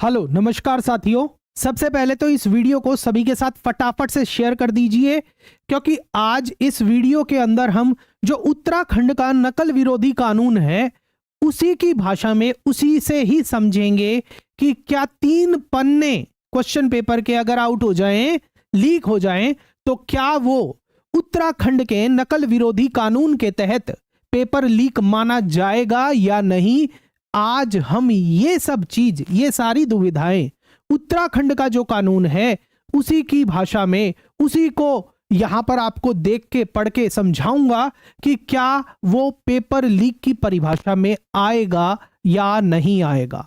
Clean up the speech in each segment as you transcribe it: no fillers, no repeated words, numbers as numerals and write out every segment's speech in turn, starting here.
Hello नमस्कार साथियों। सबसे पहले तो इस वीडियो को सभी के साथ फटाफट से शेयर कर दीजिए, क्योंकि आज इस वीडियो के अंदर हम जो उत्तराखंड का नकल विरोधी कानून है उसी की भाषा में उसी से ही समझेंगे कि क्या 3 पन्ने क्वेश्चन पेपर के अगर आउट हो जाएं, लीक हो जाएं, तो क्या वो उत्तराखंड के नकल विरोधी कानून के तहत पेपर लीक माना जाएगा या नहीं। आज हम ये सब चीज, ये सारी दुविधाएं उत्तराखंड का जो कानून है उसी की भाषा में, उसी को यहां पर आपको देख के पढ़ के समझाऊंगा कि क्या वो पेपर लीक की परिभाषा में आएगा या नहीं आएगा।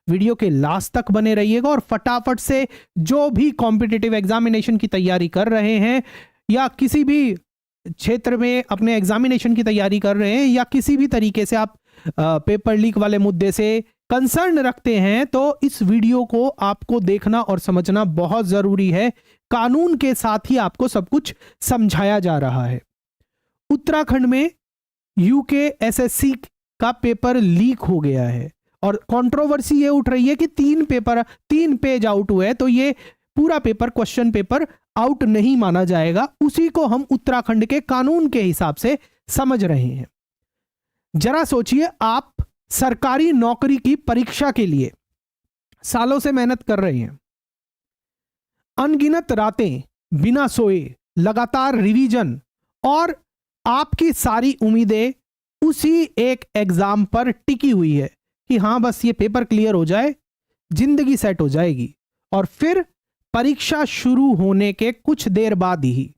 वीडियो के लास्ट तक बने रहिएगा और फटाफट से जो भी कॉम्पिटिटिव एग्जामिनेशन की तैयारी कर रहे हैं या किसी भी क्षेत्र में अपने एग्जामिनेशन की तैयारी कर रहे हैं या किसी भी तरीके से आप पेपर लीक वाले मुद्दे से कंसर्न रखते हैं, तो इस वीडियो को आपको देखना और समझना बहुत जरूरी है। कानून के साथ ही आपको सब कुछ समझाया जा रहा है। उत्तराखंड में यूके एसएससी का पेपर लीक हो गया है और कंट्रोवर्सी ये उठ रही है कि 3 पेज आउट हुए, तो ये पूरा पेपर, क्वेश्चन पेपर आउट नहीं माना जाएगा। उसी को हम उत्तराखंड के कानून के हिसाब से समझ रहे हैं। जरा सोचिए, आप सरकारी नौकरी की परीक्षा के लिए सालों से मेहनत कर रहे हैं, अनगिनत रातें बिना सोए, लगातार रिवीजन, और आपकी उम्मीदें उसी एक एग्जाम पर टिकी हुई है कि हां बस ये पेपर क्लियर हो जाए, जिंदगी सेट हो जाएगी। और फिर परीक्षा शुरू होने के कुछ देर बाद ही,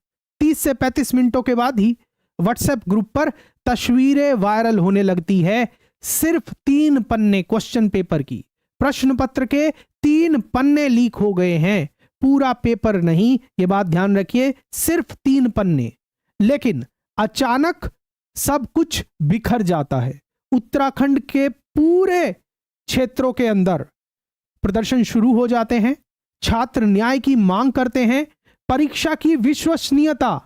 30 से 35 मिनटों के बाद ही व्हाट्सएप ग्रुप पर तस्वीरें वायरल होने लगती है सिर्फ 3 पन्ने क्वेश्चन पेपर की। प्रश्न पत्र के 3 पन्ने लीक हो गए हैं, पूरा पेपर नहीं, ये बात ध्यान रखिए, सिर्फ 3 पन्ने। लेकिन अचानक सब कुछ बिखर जाता है। उत्तराखंड के पूरे क्षेत्रों के अंदर प्रदर्शन शुरू हो जाते हैं, छात्र न्याय की मांग करते हैं, परीक्षा की विश्वसनीयता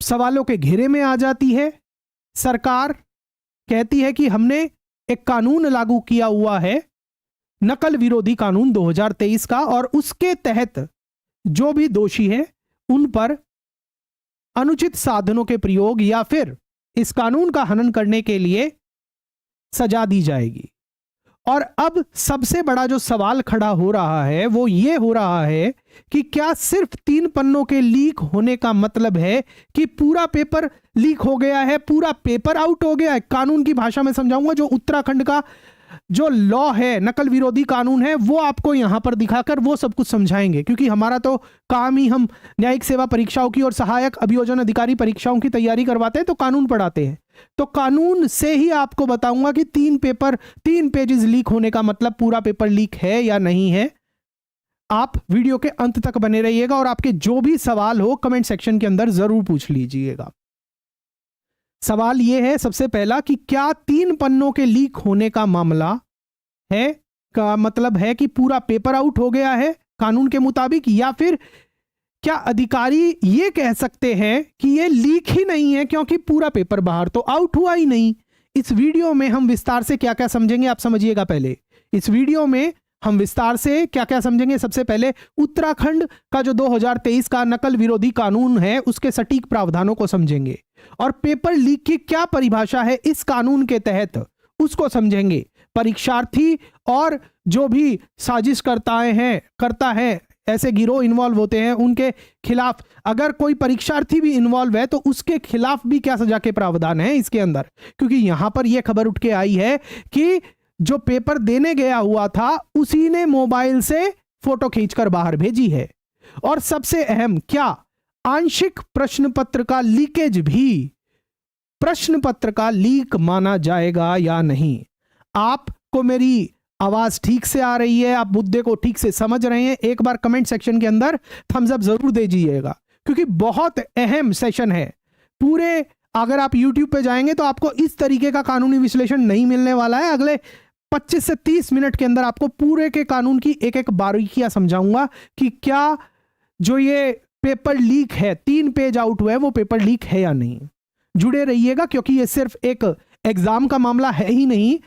सवालों के घेरे में आ जाती है। सरकार कहती है कि हमने एक कानून लागू किया हुआ है, नकल विरोधी कानून 2023 का, और उसके तहत जो भी दोषी है उन पर अनुचित साधनों के प्रयोग या फिर इस कानून का हनन करने के लिए सजा दी जाएगी। और अब सबसे बड़ा जो सवाल खड़ा हो रहा है वो ये हो रहा है कि क्या सिर्फ 3 पन्नों के लीक होने का मतलब है कि पूरा पेपर लीक हो गया है, पूरा पेपर आउट हो गया है। कानून की भाषा में समझाऊंगा, जो उत्तराखंड का जो लॉ है, नकल विरोधी कानून है, वो आपको यहां पर दिखाकर वो सब कुछ समझाएंगे, क्योंकि हमारा तो काम ही हम न्यायिक सेवा परीक्षाओं की और सहायक अभियोजन अधिकारी परीक्षाओं की तैयारी करवाते हैं, तो कानून पढ़ाते हैं। तो कानून से ही आपको बताऊंगा कि 3 पेजेस लीक होने का मतलब पूरा पेपर लीक है या नहीं है। आप वीडियो के अंत तक बने रहिएगा और आपके जो भी सवाल हो कमेंट सेक्शन के अंदर जरूर पूछ लीजिएगा। सवाल यह है सबसे पहला कि क्या 3 पन्नों के लीक होने का मामला है का मतलब है कि पूरा पेपर आउट हो गया है कानून के मुताबिक, या फिर क्या अधिकारी ये कह सकते हैं कि ये लीक ही नहीं है क्योंकि पूरा पेपर बाहर तो आउट हुआ ही नहीं। इस वीडियो में हम विस्तार से क्या क्या समझेंगे आप समझिएगा। पहले इस वीडियो में हम विस्तार से क्या क्या समझेंगे। सबसे पहले उत्तराखंड का जो 2023 का नकल विरोधी कानून है उसके सटीक प्रावधानों को समझेंगे, और पेपर लीक की क्या परिभाषा है इस कानून के तहत उसको समझेंगे। परीक्षार्थी और जो भी साजिश करता है, ऐसे गिरोह इन्वॉल्व होते हैं, उनके खिलाफ अगर कोई परीक्षार्थी भी इन्वॉल्व है तो उसके खिलाफ भी क्या सजा के प्रावधान है इसके अंदर। क्योंकि यहां पर यह खबर उठ के आई है कि जो पेपर देने गया हुआ था उसी ने मोबाइल से फोटो खींचकर बाहर भेजी है। और सबसे अहम, क्या आंशिक प्रश्न पत्र का लीकेज भी प्रश्न पत्र का लीक माना जाएगा या नहीं। आपको मेरी आवाज ठीक से आ रही है, आप मुद्दे को ठीक से समझ रहे हैं, एक बार कमेंट सेक्शन के अंदर थम्स अप जरूर दे दीजिएगा, क्योंकि बहुत अहम सेशन है। पूरे अगर आप YouTube पे जाएंगे तो आपको इस तरीके का कानूनी विश्लेषण नहीं मिलने वाला है। अगले 25 से 30 मिनट के अंदर आपको पूरे के कानून की एक एक बारीकियां समझाऊंगा कि क्या जो ये पेपर लीक है, 3 पेज आउट हुआ है, वो पेपर लीक है या नहीं। जुड़े रहिएगा, क्योंकि ये सिर्फ एक एग्जाम का मामला है ही नहीं,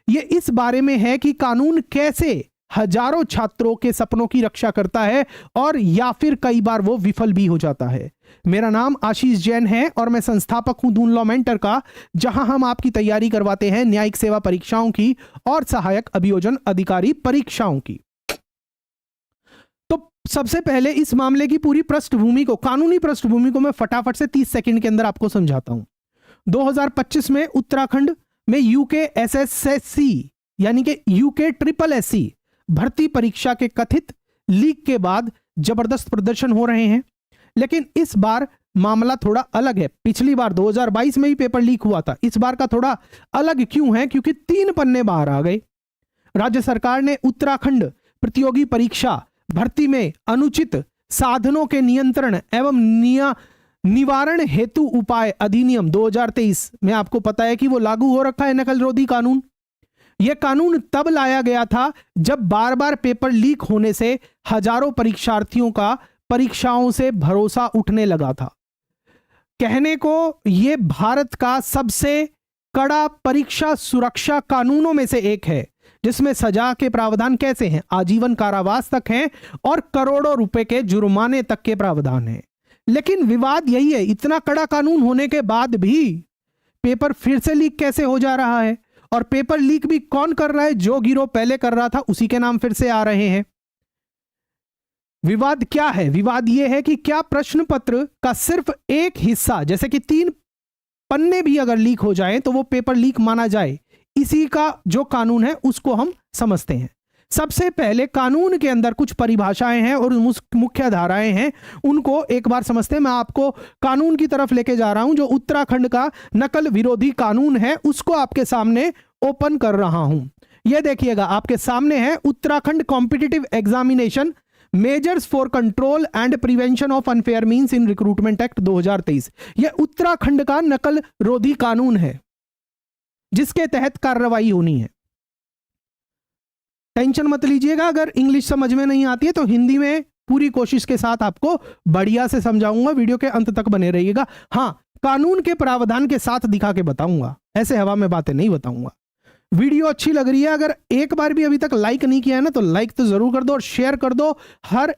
ये इस बारे में है कि कानून कैसे हजारों छात्रों के सपनों की रक्षा करता है और या फिर कई बार वो विफल भी हो जाता है। मेरा नाम आशीष जैन है और मैं संस्थापक हूं दून लॉ मेंटर का, जहां हम आपकी तैयारी करवाते हैं न्यायिक सेवा परीक्षाओं की और सहायक अभियोजन अधिकारी परीक्षाओं की। तो सबसे पहले इस मामले की पूरी पृष्ठभूमि को, कानूनी पृष्ठभूमि को मैं फटाफट से 30 सेकंड के अंदर आपको समझाता हूं। 2025 में उत्तराखंड में यूके एसएससी यानी कि यूके ट्रिपल एससी भर्ती परीक्षा के कथित लीक के बाद जबरदस्त प्रदर्शन हो रहे हैं। लेकिन इस बार मामला थोड़ा अलग है। पिछली बार 2022 में ही पेपर लीक हुआ था, इस बार का थोड़ा अलग क्यों है? क्योंकि 3 पन्ने बाहर आ गए। राज्य सरकार ने उत्तराखंड प्रतियोगी परीक्षा भर्ती में अनुचित साधनों के नियंत्रण एवं निवारण हेतु उपाय अधिनियम 2023 में, आपको पता है कि वो लागू हो रखा है, नकल रोधी कानून। यह कानून तब लाया गया था जब बार बार पेपर लीक होने से हजारों परीक्षार्थियों का परीक्षाओं से भरोसा उठने लगा था। कहने को यह भारत का सबसे कड़ा परीक्षा सुरक्षा कानूनों में से एक है, जिसमें सजा के प्रावधान कैसे हैं? आजीवन कारावास तक हैं और करोड़ों रुपए के जुर्माने तक के प्रावधान हैं। लेकिन विवाद यही है, इतना कड़ा कानून होने के बाद भी पेपर फिर से लीक कैसे हो जा रहा है? और पेपर लीक भी कौन कर रहा है? जो गिरोह पहले कर रहा था उसी के नाम फिर से आ रहे हैं। विवाद क्या है? विवाद यह है कि क्या प्रश्न पत्र का सिर्फ एक हिस्सा, जैसे कि 3 पन्ने भी अगर लीक हो जाए तो वो पेपर लीक माना जाए? इसी का जो कानून है उसको हम समझते हैं। सबसे पहले कानून के अंदर कुछ परिभाषाएं हैं और मुख्य धाराएं हैं, उनको एक बार समझते हैं। मैं आपको कानून की तरफ लेके जा रहा हूं। जो उत्तराखंड का नकल विरोधी कानून है उसको आपके सामने ओपन कर रहा हूं। यह देखिएगा, आपके सामने है Uttarakhand competitive examination measures for control and prevention of unfair means in recruitment act 2023। यह उत्तराखंड का नकल रोधी कानून है जिसके तहत कार्रवाई होनी है। टेंशन मत लीजिएगा, अगर इंग्लिश समझ में नहीं आती है तो हिंदी में पूरी कोशिश के साथ आपको बढ़िया से समझाऊंगा। वीडियो के अंत तक बने रहिएगा। हां, कानून के प्रावधान के साथ दिखा के बताऊंगा, ऐसे हवा में बातें नहीं बताऊंगा। वीडियो अच्छी लग रही है, अगर एक बार भी अभी तक लाइक नहीं किया है ना तो लाइक तो जरूर कर दो और शेयर कर दो हर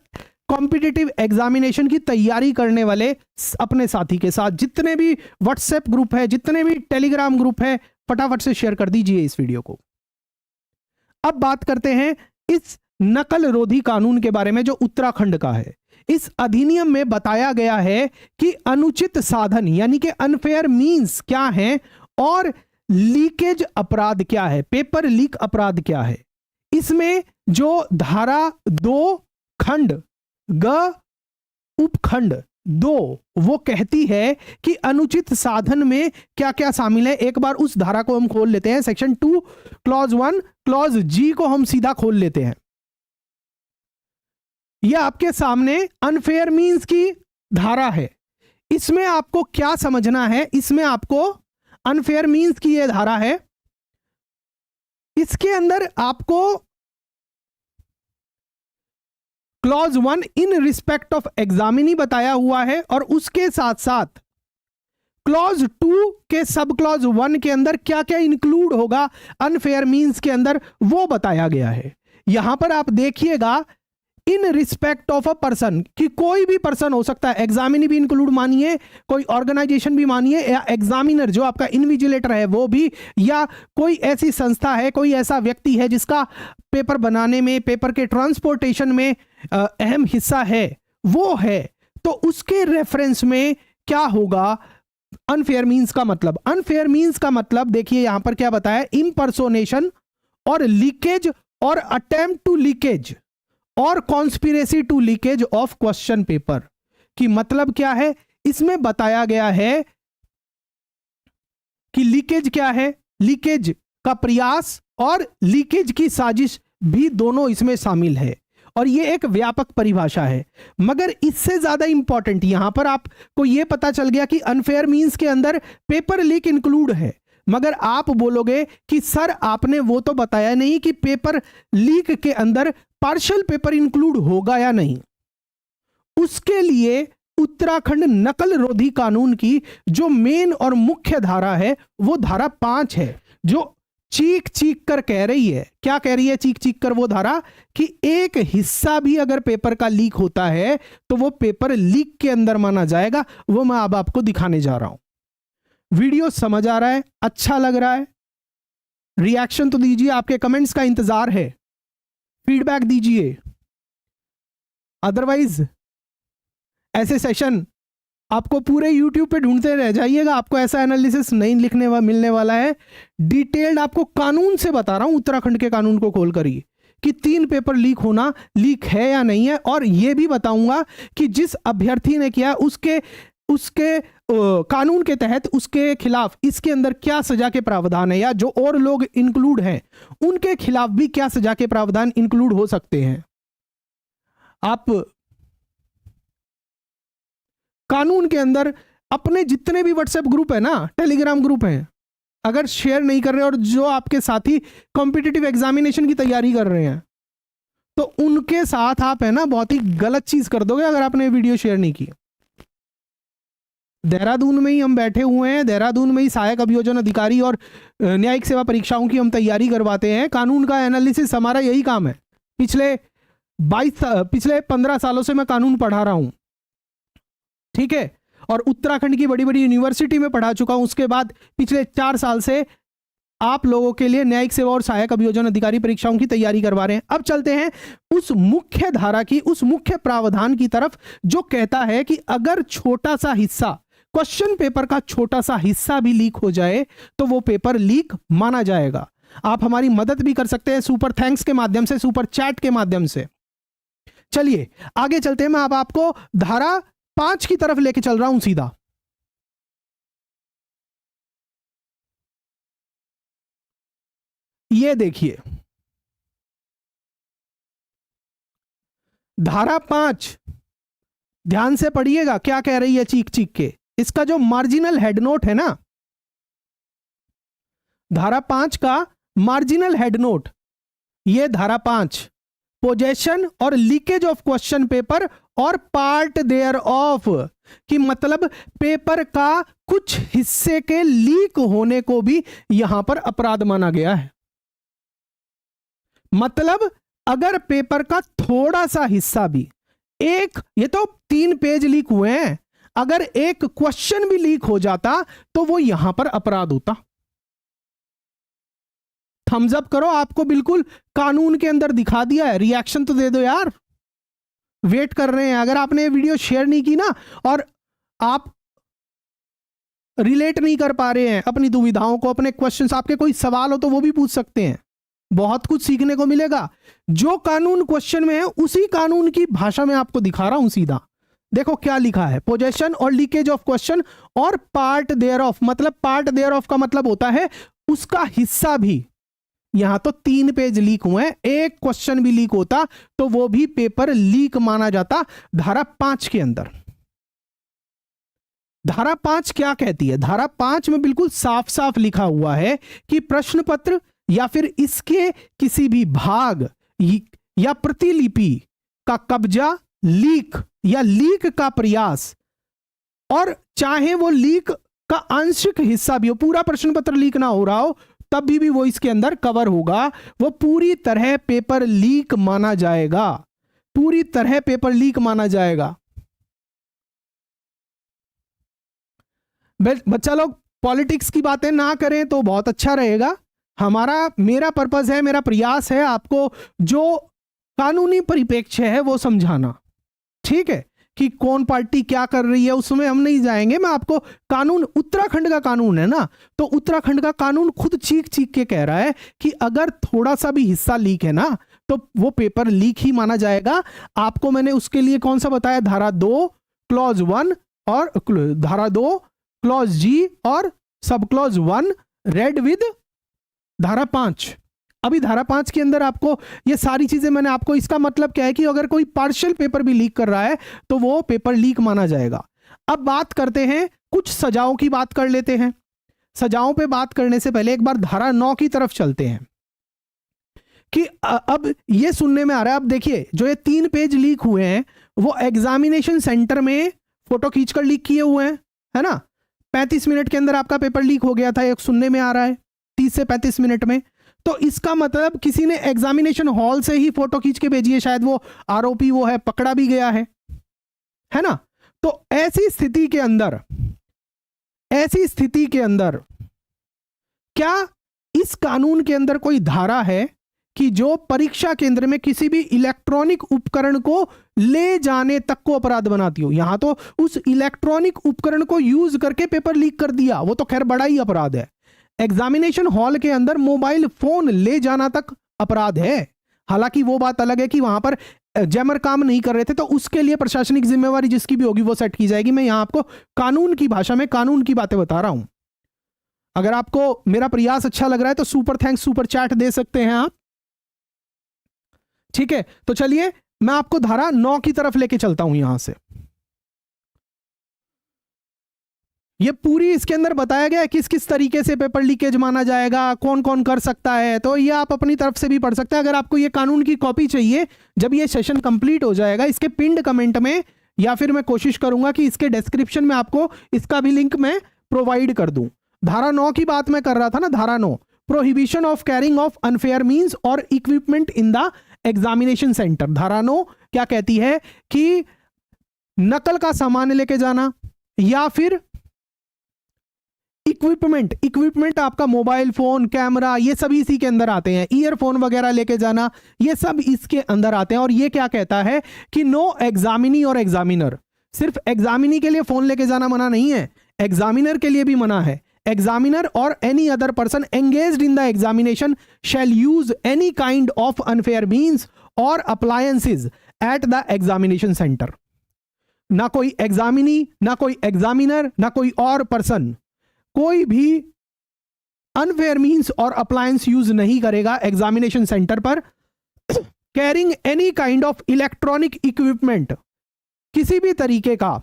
कॉम्पिटिटिव एग्जामिनेशन की तैयारी करने वाले अपने साथी के साथ। जितने भी व्हाट्सएप ग्रुप है, जितने भी टेलीग्राम ग्रुप है, फटाफट से शेयर कर दीजिए इस वीडियो को। अब बात करते हैं इस नकल रोधी कानून के बारे में जो उत्तराखंड का है। इस अधिनियम में बताया गया है कि अनुचित साधन यानी कि अनफेयर मींस क्या है और लीकेज अपराध क्या है, पेपर लीक अपराध क्या है। इसमें जो धारा 2 खंड ग उपखंड 2 वो कहती है कि अनुचित साधन में क्या क्या शामिल है। एक बार उस धारा को हम खोल लेते हैं। सेक्शन 2 क्लॉज 1 क्लॉज जी को हम सीधा खोल लेते हैं। यह आपके सामने अनफेयर मींस की धारा है। इसमें आपको क्या समझना है? इसमें आपको अनफेयर मींस की यह धारा है, इसके अंदर आपको clause 1 in respect of examinee बताया हुआ है और उसके साथ साथ क्लॉज 2 के सब क्लॉज 1 के अंदर क्या क्या इंक्लूड होगा अनफेयर मींस के अंदर वो बताया गया है। यहां पर आप देखिएगा in respect of a person, कि कोई भी पर्सन हो सकता है, एग्जामिनी भी इंक्लूड मानिए, कोई ऑर्गेनाइजेशन भी मानिए, या एग्जामिनर जो आपका इन्विजिलेटर है वो भी, या कोई ऐसी संस्था है, कोई ऐसा व्यक्ति है जिसका पेपर बनाने में, पेपर के ट्रांसपोर्टेशन में अहम हिस्सा है, वो है, तो उसके रेफरेंस में क्या होगा अनफेयर मींस का मतलब। अनफेयर मींस का मतलब देखिए यहां पर क्या बताया, इम्पर्सोनेशन और लीकेज और अटेम्प्ट टू लीकेज और conspiracy to leakage of question paper की मतलब क्या है। इसमें बताया गया है कि लीकेज क्या है, लीकेज का प्रयास और लीकेज की साजिश भी दोनों इसमें शामिल है और यह एक व्यापक परिभाषा है। मगर इससे ज्यादा इंपॉर्टेंट यहां पर आपको यह पता चल गया कि अनफेयर मींस के अंदर पेपर लीक इंक्लूड है, मगर आप बोलोगे कि सर आपने वो तो बताया नहीं कि पेपर लीक के अंदर पार्शियल पेपर इंक्लूड होगा या नहीं। उसके लिए उत्तराखंड नकल रोधी कानून की जो मेन और मुख्य धारा है वो धारा 5 है, जो चीख चीख कर कह रही है, क्या कह रही है चीख चीख कर वो धारा, कि एक हिस्सा भी अगर पेपर का लीक होता है तो वो पेपर लीक के अंदर माना जाएगा। वो मैं अब आपको दिखाने जा रहा हूं। वीडियो समझ आ रहा है, अच्छा लग रहा है? रिएक्शन तो दीजिए, आपके कमेंट्स का इंतजार है, फीडबैक दीजिए। अदरवाइज ऐसे सेशन आपको पूरे YouTube पे ढूंढते रह जाइएगा, आपको ऐसा एनालिसिस नहीं मिलने वाला है। डिटेल्ड आपको कानून से बता रहा हूं, उत्तराखंड के कानून को खोल करिए कि 3 पेपर लीक है या नहीं है, और यह भी बताऊंगा कि जिस अभ्यर्थी ने किया उसके कानून के तहत उसके खिलाफ इसके अंदर क्या सजा के प्रावधान है, या जो और लोग इंक्लूड हैं उनके खिलाफ भी क्या सजा के प्रावधान इंक्लूड हो सकते हैं। आप कानून के अंदर अपने जितने भी व्हाट्सएप ग्रुप है ना, टेलीग्राम ग्रुप है, अगर शेयर नहीं कर रहे और जो आपके साथी कॉम्पिटिटिव एग्जामिनेशन की तैयारी कर रहे हैं तो उनके साथ आप है ना बहुत ही गलत चीज कर दोगे अगर आपने वीडियो शेयर नहीं की। देहरादून में ही हम बैठे हुए हैं, देहरादून में ही सहायक अभियोजन अधिकारी और न्यायिक सेवा परीक्षाओं की हम तैयारी करवाते हैं। कानून का एनालिसिस हमारा यही काम है। पिछले 15 सालों से मैं कानून पढ़ा रहा हूं, ठीक है, और उत्तराखंड की बड़ी बड़ी यूनिवर्सिटी में पढ़ा चुका हूं। उसके बाद पिछले 4 साल से आप लोगों के लिए न्यायिक सेवा और सहायक अभियोजन अधिकारी परीक्षाओं की तैयारी करवा रहे हैं। अब चलते हैं उस मुख्य धारा की, उस मुख्य प्रावधान की तरफ जो कहता है कि अगर छोटा सा हिस्सा, क्वेश्चन पेपर का छोटा सा हिस्सा भी लीक हो जाए तो वो पेपर लीक माना जाएगा। आप हमारी मदद भी कर सकते हैं सुपर थैंक्स के माध्यम से, सुपर चैट के माध्यम से। चलिए आगे चलते हैं, मैं अब आपको धारा 5 की तरफ लेके चल रहा हूं सीधा। ये देखिए धारा 5, ध्यान से पढ़िएगा क्या कह रही है चीख चीख के। इसका जो मार्जिनल हेड नोट है ना, धारा 5 का मार्जिनल हेड नोट, ये धारा 5 पोजेशन और लीकेज ऑफ क्वेश्चन पेपर और पार्ट देयर ऑफ, कि मतलब पेपर का कुछ हिस्से के लीक होने को भी यहां पर अपराध माना गया है। मतलब अगर पेपर का थोड़ा सा हिस्सा भी, ये तो 3 पेज लीक हुए हैं, अगर एक क्वेश्चन भी लीक हो जाता तो वो यहां पर अपराध होता। थम्स अप करो, आपको बिल्कुल कानून के अंदर दिखा दिया है। रिएक्शन तो दे दो यार, वेट कर रहे हैं। अगर आपने वीडियो शेयर नहीं की ना और आप रिलेट नहीं कर पा रहे हैं अपनी दुविधाओं को, अपने क्वेश्चंस, आपके कोई सवाल हो तो वो भी पूछ सकते हैं, बहुत कुछ सीखने को मिलेगा। जो कानून क्वेश्चन में है उसी कानून की भाषा में आपको दिखा रहा हूं सीधा। देखो क्या लिखा है, पोजेशन और लीकेज ऑफ क्वेश्चन और पार्ट देयर ऑफ, मतलब पार्ट देयर ऑफ का मतलब होता है उसका हिस्सा भी। यहां तो 3 पेज लीक हुए हैं, एक क्वेश्चन भी लीक होता तो वो भी पेपर लीक माना जाता धारा 5 के अंदर। धारा 5 क्या कहती है? धारा 5 में बिल्कुल साफ साफ लिखा हुआ है कि प्रश्न पत्र या फिर इसके किसी भी भाग या प्रतिलिपि का कब्जा, लीक या लीक का प्रयास, और चाहे वो लीक का आंशिक हिस्सा भी हो, पूरा प्रश्न पत्र लीक ना हो रहा हो तब भी वो इसके अंदर कवर होगा, वो पूरी तरह पेपर लीक माना जाएगा। पूरी तरह पेपर लीक माना जाएगा। बच्चा लोग पॉलिटिक्स की बातें ना करें तो बहुत अच्छा रहेगा। मेरा पर्पस है, मेरा प्रयास है आपको जो कानूनी परिप्रेक्ष्य है वो समझाना, ठीक है, कि कौन पार्टी क्या कर रही है उसमें हम नहीं जाएंगे। मैं आपको कानून, उत्तराखंड का कानून है ना, तो उत्तराखंड का कानून खुद चीख चीख के कह रहा है कि अगर थोड़ा सा भी हिस्सा लीक है ना तो वो पेपर लीक ही माना जाएगा। आपको मैंने उसके लिए कौन सा बताया, धारा 2 क्लॉज 1 और धारा 2 क्लॉज जी और सब क्लॉज 1 रेड विद धारा 5। अभी धारा 5 के अंदर आपको ये सारी चीजें मैंने आपको, इसका मतलब क्या है कि अगर कोई पार्शियल पेपर भी लीक कर रहा है तो वो पेपर लीक माना जाएगा। अब बात करते हैं, कुछ सजाओं की बात कर लेते हैं। सजाओं पे बात करने से पहले एक बार धारा 9 की तरफ चलते हैं कि अब ये सुनने में आ रहा है, अब देखिए जो ये 3 पेज लीक हुए हैं वो एग्जामिनेशन सेंटर में फोटो खींचकर लीक किए हुए हैं, है ना। 35 मिनट के अंदर आपका पेपर लीक हो गया था, एक सुनने में आ रहा है। 30 से 35 मिनट में। तो इसका मतलब किसी ने एग्जामिनेशन हॉल से ही फोटो खींच के भेजी है, शायद वो आरोपी वो है, पकड़ा भी गया है ना। तो ऐसी स्थिति के अंदर क्या इस कानून के अंदर कोई धारा है कि जो परीक्षा केंद्र में किसी भी इलेक्ट्रॉनिक उपकरण को ले जाने तक को अपराध बनाती हो? यहां तो उस इलेक्ट्रॉनिक उपकरण को यूज करके पेपर लीक कर दिया, वो तो खैर बड़ा ही अपराध है। एग्जामिनेशन हॉल के अंदर मोबाइल फोन ले जाना तक अपराध है। हालांकि वो बात अलग है कि वहां पर जैमर काम नहीं कर रहे थे, तो उसके लिए प्रशासनिक जिम्मेवारी जिसकी भी होगी वो सेट की जाएगी। मैं यहां आपको कानून की भाषा में कानून की बातें बता रहा हूं। अगर आपको मेरा प्रयास अच्छा लग रहा है तो सुपर थैंक्स, सुपर चैट दे सकते हैं आप, ठीक है। तो चलिए मैं आपको धारा 9 की तरफ लेके चलता हूं। यहां से ये पूरी इसके अंदर बताया गया है किस किस तरीके से पेपर लीकेज माना जाएगा, कौन कौन कर सकता है। तो ये आप अपनी तरफ से भी पढ़ सकते हैं। अगर आपको ये कानून की कॉपी चाहिए, जब ये सेशन कंप्लीट हो जाएगा, इसके पिंड कमेंट में या फिर मैं कोशिश करूंगा कि इसके डिस्क्रिप्शन में आपको इसका भी लिंक मैं प्रोवाइड कर दूं। धारा 9 की बात मैं कर रहा था ना, धारा 9, prohibition of carrying of unfair means और equipment in the examination centre. धारा 9 क्या कहती है कि नकल का सामान लेके जाना या फिर इक्विपमेंट आपका मोबाइल फोन, कैमरा, ये सभी इसी के अंदर आते हैं। ईयरफोन वगैरह लेके जाना, ये सब इसके अंदर आते हैं। और ये क्या कहता है कि नो एग्जामिनी और एग्जामिनर, सिर्फ एग्जामिनी के लिए फोन लेके जाना मना नहीं है, एग्जामिनर के लिए भी मना है। Examiner or any other person engaged in the examination shall use any kind of unfair means or appliances at the examination center. ना कोई एग्जामिनी, ना कोई एग्जामिनर, ना कोई और पर्सन कोई भी अनफेयर मीन्स और अप्लायंस यूज नहीं करेगा एग्जामिनेशन सेंटर पर। Carrying any kind of electronic equipment, किसी भी तरीके का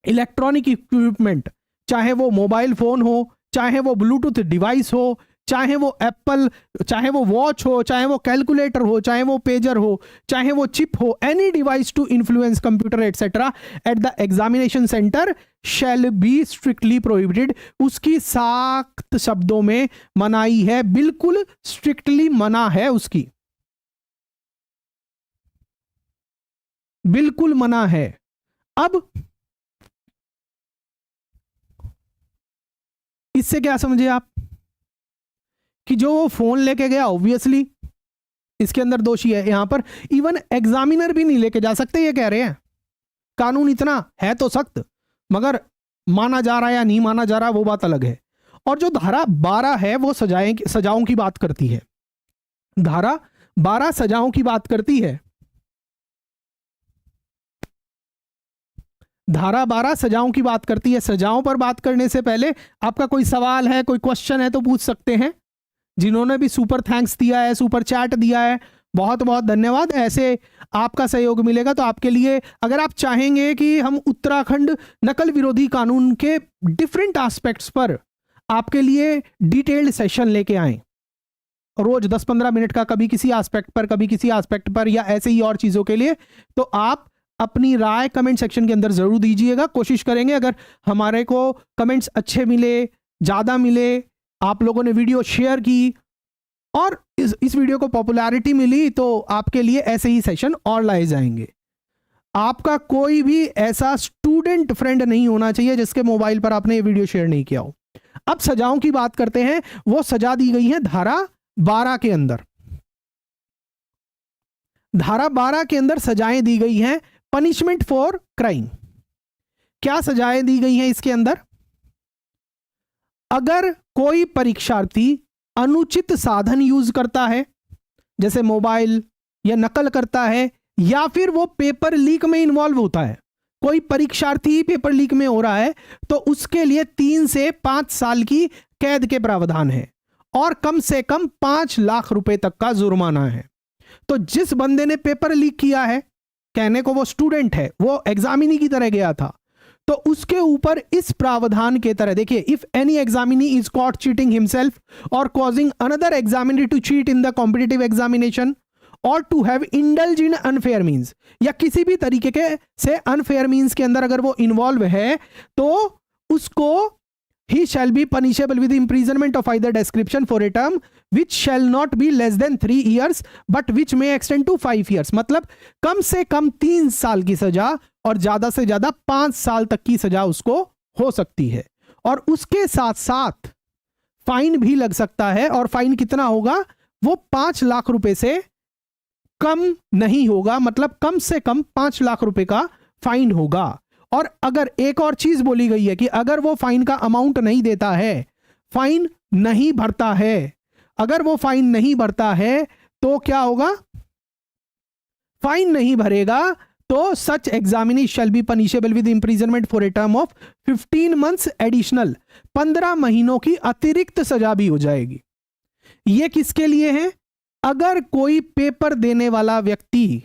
इलेक्ट्रॉनिक इक्विपमेंट, चाहे वो मोबाइल फोन हो, चाहे वो ब्लूटूथ डिवाइस हो, चाहे वो एप्पल, चाहे वो वॉच हो, चाहे वो कैलकुलेटर हो, चाहे वो पेजर हो, चाहे वो चिप हो, any device to influence computer etcetera at the examination centre shall be strictly prohibited. उसकी सख्त शब्दों में मनाही है, बिल्कुल स्ट्रिक्टली मना है, उसकी बिल्कुल मना है। अब इससे क्या समझे आप कि जो वो फोन लेके गया ऑब्वियसली इसके अंदर दोषी है। यहां पर इवन एग्जामिनर भी नहीं लेके जा सकते, ये कह रहे हैं। कानून इतना है तो सख्त, मगर माना जा रहा है या नहीं माना जा रहा वो बात अलग है। और जो धारा 12 है वो सजाओं की बात करती है। धारा 12 सजाओं की बात करती है। धारा 12 सजाओं की बात करती है। सजाओं पर बात करने से पहले आपका कोई सवाल है, कोई क्वेश्चन है तो पूछ सकते हैं। जिन्होंने भी सुपर थैंक्स दिया है, सुपर चैट दिया है, बहुत बहुत धन्यवाद। ऐसे आपका सहयोग मिलेगा तो आपके लिए, अगर आप चाहेंगे कि हम उत्तराखंड नकल विरोधी कानून के डिफरेंट एस्पेक्ट्स पर आपके लिए डिटेल्ड सेशन लेके आए, रोज 10-15 मिनट का, कभी किसी एस्पेक्ट पर, कभी किसी एस्पेक्ट पर, या ऐसे ही और चीजों के लिए, तो आप अपनी राय कमेंट सेक्शन के अंदर जरूर दीजिएगा। कोशिश करेंगे अगर हमारे को कमेंट्स अच्छे मिले, ज्यादा मिले, आप लोगों ने वीडियो शेयर की और इस वीडियो को पॉपुलैरिटी मिली, तो आपके लिए ऐसे ही सेशन और लाए जाएंगे। आपका कोई भी ऐसा स्टूडेंट फ्रेंड नहीं होना चाहिए जिसके मोबाइल पर आपने ये वीडियो शेयर नहीं किया हो। अब सजाओं की बात करते हैं। वो सजा दी गई है धारा 12 के अंदर। धारा 12 के अंदर सजाएं दी गई हैं पनिशमेंट फॉर क्राइम। क्या सजाएं दी गई हैं इसके अंदर? अगर कोई परीक्षार्थी अनुचित साधन यूज करता है, जैसे मोबाइल, या नकल करता है, या फिर वो पेपर लीक में इन्वॉल्व होता है, कोई परीक्षार्थी पेपर लीक में हो रहा है, तो उसके लिए 3 से 5 साल की कैद के प्रावधान है और कम से कम 5 लाख रुपए तक का जुर्माना है। तो जिस बंदे ने पेपर लीक किया है, कहने को वो स्टूडेंट है, वो एग्जामिनी की तरह गया था, तो उसके ऊपर इस प्रावधान के तरह, देखिए, if any examinee is caught cheating himself और causing another examinee to cheat in the competitive examination और to have indulge in unfair means, या किसी भी तरीके के से अनफेयर मीन्स के अंदर अगर वो इन्वॉल्व है, तो उसको he shall be punishable with imprisonment of either description for a term which shall not be less than 3 years but which may extend to 5 years। मतलब कम से कम 3 साल की सजा और ज्यादा से ज्यादा 5 साल तक की सजा उसको हो सकती है, और उसके साथ साथ फाइन भी लग सकता है। और फाइन कितना होगा? वो 5 लाख रुपए से कम नहीं होगा, मतलब कम से कम 5 लाख रुपए का फाइन होगा। और अगर एक और चीज बोली गई है कि अगर वो फाइन का अमाउंट नहीं देता है, फाइन नहीं भरता है, अगर वो फाइन नहीं भरता है तो क्या होगा? फाइन नहीं भरेगा तो such examinee shall be punishable with imprisonment for a term of 15 months additional, 15 महीनों की अतिरिक्त सजा भी हो जाएगी। यह किसके लिए है? अगर कोई पेपर देने वाला व्यक्ति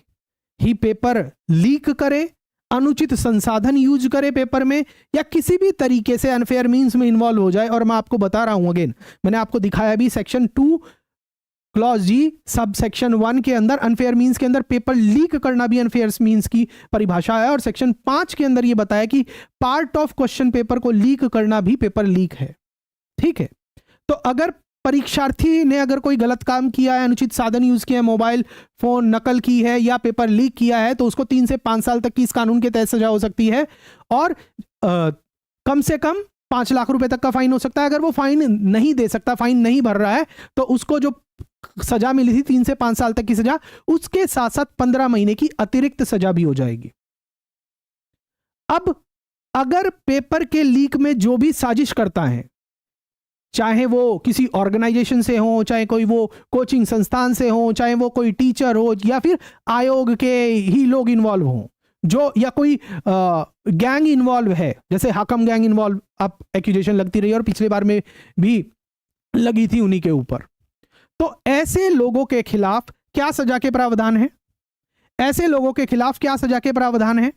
ही पेपर लीक करे, अनुचित संसाधन यूज करे पेपर में, या किसी भी तरीके से अनफेयर मींस में इन्वॉल्व हो जाए। और मैं आपको बता रहा हूं अगेन, मैंने आपको दिखाया भी सेक्शन 2 क्लॉज जी सब सेक्शन 1 के अंदर अनफेयर मींस के अंदर पेपर लीक करना भी अनफेयर मींस की परिभाषा है, और सेक्शन 5 के अंदर यह बताया कि पार्ट ऑफ क्वेश्चन पेपर को लीक करना भी पेपर लीक है। ठीक है, तो अगर परीक्षार्थी ने अगर कोई गलत काम किया है, अनुचित साधन यूज किया है, मोबाइल फोन नकल की है या पेपर लीक किया है, तो उसको 3 से 5 साल तक की इस कानून के तहत सजा हो सकती है, और कम से कम 5 लाख रुपए तक का फाइन हो सकता है। अगर वो फाइन नहीं दे सकता, फाइन नहीं भर रहा है, तो उसको जो सजा मिली थी 3 से 5 साल तक की सजा, उसके साथ साथ 15 महीने की अतिरिक्त सजा भी हो जाएगी। अब अगर पेपर के लीक में जो भी साजिश करता है, चाहे वो किसी ऑर्गेनाइजेशन से हो, चाहे कोई वो कोचिंग संस्थान से हो, चाहे वो कोई टीचर हो, या फिर आयोग के ही लोग इन्वॉल्व हो, जो या कोई गैंग इन्वॉल्व है, जैसे हाकम गैंग इन्वॉल्व अब एक्यूजेशन लगती रही और पिछले बार में भी लगी थी उन्हीं के ऊपर, तो ऐसे लोगों के खिलाफ क्या सजा के प्रावधान है? ऐसे लोगों के खिलाफ क्या सजा के प्रावधान है?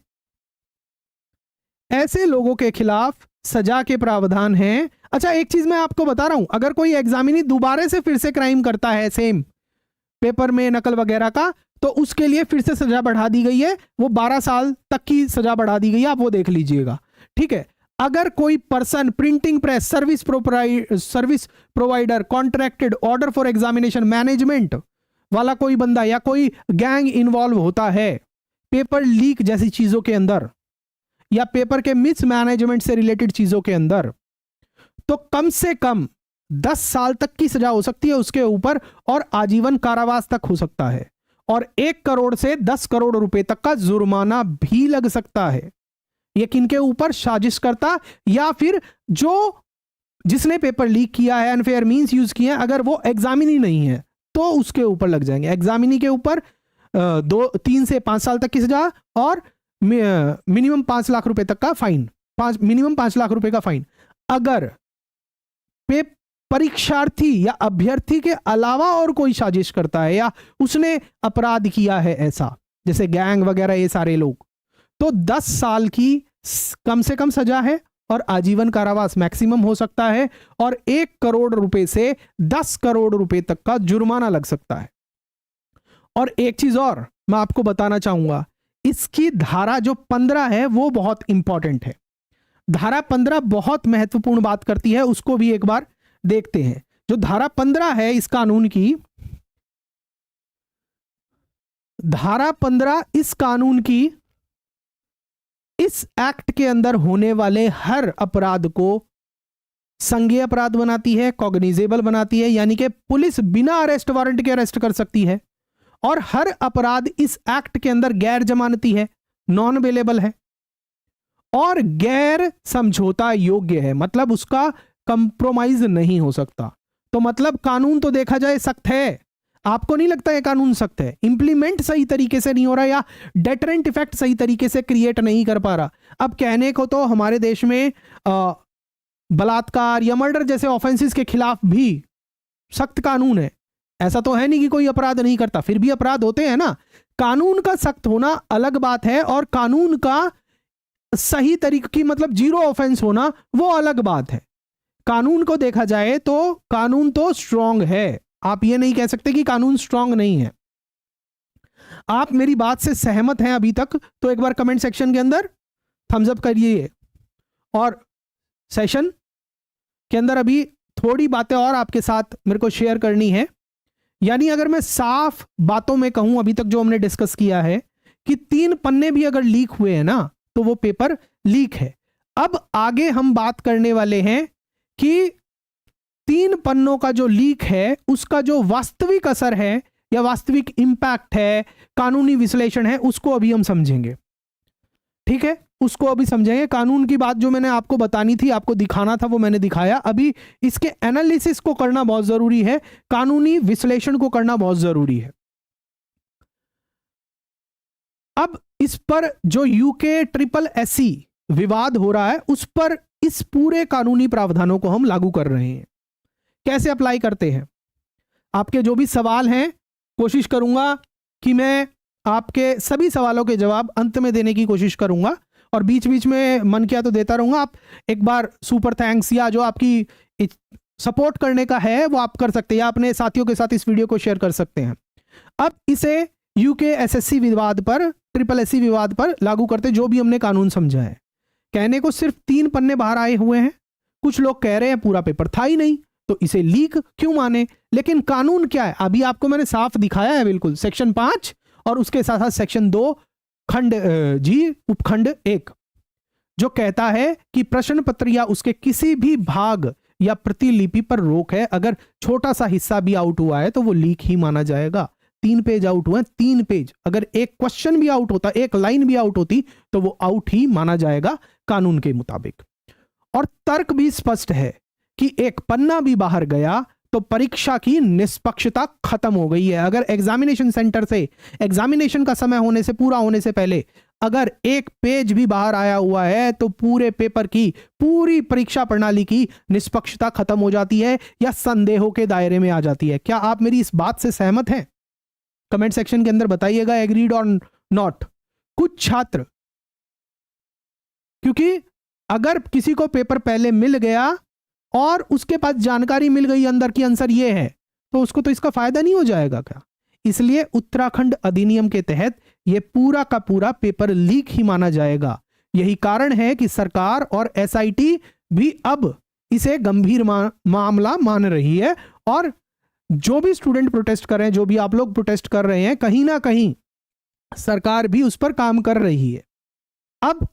ऐसे लोगों के खिलाफ सजा के प्रावधान है। अच्छा, एक चीज मैं आपको बता रहा हूं, अगर कोई एग्जामिनी दोबारा से फिर से क्राइम करता है सेम पेपर में नकल वगैरह का, तो उसके लिए फिर से सजा बढ़ा दी गई है, वो 12 साल तक की सजा बढ़ा दी गई है, आप वो देख लीजिएगा। ठीक है, अगर कोई person printing press service provider contracted order for examination management वाला कोई बंदा या कोई गैंग इन्वॉल्व होता है पेपर लीक जैसी चीजों के अंदर या पेपर के मिसमैनेजमेंट से रिलेटेड चीजों के अंदर, तो कम से कम 10 साल तक की सजा हो सकती है उसके ऊपर, और आजीवन कारावास तक हो सकता है, और 1 करोड़ से 10 करोड़ रुपए तक का जुर्माना भी लग सकता है। ये किनके ऊपर? साजिशकर्ता या फिर जो जिसने पेपर लीक किया है, अनफेयर मींस यूज किए हैं, अगर वो एग्जामिनी नहीं है तो उसके ऊपर लग जाएंगे। एग्जामिनी के ऊपर 3 से 5 साल तक की सजा और मिनिमम 5 लाख रुपए तक का फाइन, मिनिमम 5 लाख रुपए का फाइन। अगर परीक्षार्थी या अभ्यर्थी के अलावा और कोई साजिश करता है या उसने अपराध किया है ऐसा, जैसे गैंग वगैरह ये सारे लोग, तो 10 साल की कम से कम सजा है और आजीवन कारावास मैक्सिमम हो सकता है, और 1 करोड़ रुपए से 10 करोड़ रुपए तक का जुर्माना लग सकता है। और एक चीज और मैं आपको बताना चाहूंगा, इसकी धारा जो 15 है वो बहुत इंपॉर्टेंट है। धारा 15 बहुत महत्वपूर्ण बात करती है, उसको भी एक बार देखते हैं। जो धारा 15 है इस कानून की, धारा 15 इस कानून की इस एक्ट के अंदर होने वाले हर अपराध को संज्ञेय अपराध बनाती है, कॉग्निजेबल बनाती है, यानी कि पुलिस बिना अरेस्ट वारंट के अरेस्ट कर सकती है, और हर अपराध इस एक्ट के अंदर गैर जमानती है, नॉन बेलेबल है, और गैर समझौता योग्य है, मतलब उसका कंप्रोमाइज नहीं हो सकता। तो मतलब कानून तो देखा जाए सख्त है, आपको नहीं लगता है कानून सख्त है? इंप्लीमेंट सही तरीके से नहीं हो रहा, या डेटरेंट इफेक्ट सही तरीके से क्रिएट नहीं कर पा रहा। अब कहने को तो हमारे देश में बलात्कार या मर्डर जैसे ऑफेंसेस के खिलाफ भी सख्त कानून है, ऐसा तो है नहीं कि कोई अपराध नहीं करता, फिर भी अपराध होते हैं ना। कानून का सख्त होना अलग बात है, और कानून का सही तरीके की मतलब 0 ऑफेंस होना वो अलग बात है। कानून को देखा जाए तो कानून तो स्ट्रांग है, आप ये नहीं कह सकते कि कानून स्ट्रांग नहीं है। आप मेरी बात से सहमत हैं अभी तक तो एक बार कमेंट सेक्शन के अंदर थम्स अप करिए, और सेशन के अंदर अभी थोड़ी बातें और आपके साथ मेरे को शेयर करनी है। यानी अगर मैं साफ बातों में कहूं, अभी तक जो हमने डिस्कस किया है कि 3 पन्ने भी अगर लीक हुए हैं ना तो वो पेपर लीक है। अब आगे हम बात करने वाले हैं कि 3 पन्नों का जो लीक है उसका जो वास्तविक असर है या वास्तविक इंपैक्ट है, कानूनी विश्लेषण है, उसको अभी हम समझेंगे। ठीक है, उसको अभी समझेंगे। कानून की बात जो मैंने आपको बतानी थी, आपको दिखाना था, वो मैंने दिखाया। अभी इसके एनालिसिस को करना बहुत जरूरी है, कानूनी विश्लेषण को करना बहुत जरूरी है। अब इस पर जो यूके ट्रिपल एससी विवाद हो रहा है उस पर इस पूरे कानूनी प्रावधानों को हम लागू कर रहे हैं। कैसे अप्लाई करते हैं? आपके जो भी सवाल हैं, कोशिश करूंगा कि मैं आपके सभी सवालों के जवाब अंत में देने की कोशिश करूंगा, और बीच बीच में मन किया तो देता रहूंगा। आप एक बार सुपर थैंक्स या जो आपकी सपोर्ट करने का है वो आप कर सकते हैं, या अपने साथियों के साथ इस वीडियो को शेयर कर सकते हैं। अब इसे यूके एसएससी विवाद पर, ट्रिपल एससी विवाद पर लागू करते, जो भी हमने कानून समझा है। कहने को सिर्फ 3 पन्ने बाहर आए हुए हैं, कुछ लोग कह रहे हैं पूरा पेपर था ही नहीं, तो इसे लीक क्यों माने? लेकिन कानून क्या है अभी आपको मैंने साफ दिखाया है, बिल्कुल। सेक्शन 5 और उसके साथ साथ सेक्शन 2 खंड जी उपखंड 1 जो कहता है कि प्रश्न पत्र या उसके किसी भी भाग या प्रतिलिपि पर रोक है। अगर छोटा सा हिस्सा भी आउट हुआ है तो वो लीक ही माना जाएगा। 3 पेज आउट हुए, 3 पेज, अगर एक क्वेश्चन भी आउट होता, एक लाइन भी आउट होती तो वो आउट ही माना जाएगा कानून के मुताबिक। और तर्क भी स्पष्ट है कि एक पन्ना भी बाहर गया तो परीक्षा की निष्पक्षता खत्म हो गई है। अगर एग्जामिनेशन सेंटर से एग्जामिनेशन का समय होने से, पूरा होने से पहले अगर एक पेज भी बाहर आया हुआ है तो पूरे पेपर की, पूरी परीक्षा प्रणाली की निष्पक्षता खत्म हो जाती है या संदेहों के दायरे में आ जाती है। क्या आप मेरी इस बात से सहमत हैं? कमेंट सेक्शन के अंदर बताइएगा एग्रीड और नॉट। कुछ छात्र, क्योंकि अगर किसी को पेपर पहले मिल गया और उसके पास जानकारी मिल गई अंदर की आंसर ये है, तो उसको तो इसका फायदा नहीं हो जाएगा क्या? इसलिए उत्तराखंड अधिनियम के तहत यह पूरा का पूरा पेपर लीक ही माना जाएगा। यही कारण है कि सरकार और एसआईटी भी अब इसे गंभीर मामला मान रही है, और जो भी स्टूडेंट प्रोटेस्ट कर रहे हैं, जो भी आप लोग प्रोटेस्ट कर रहे हैं, कहीं ना कहीं सरकार भी उस पर काम कर रही है। अब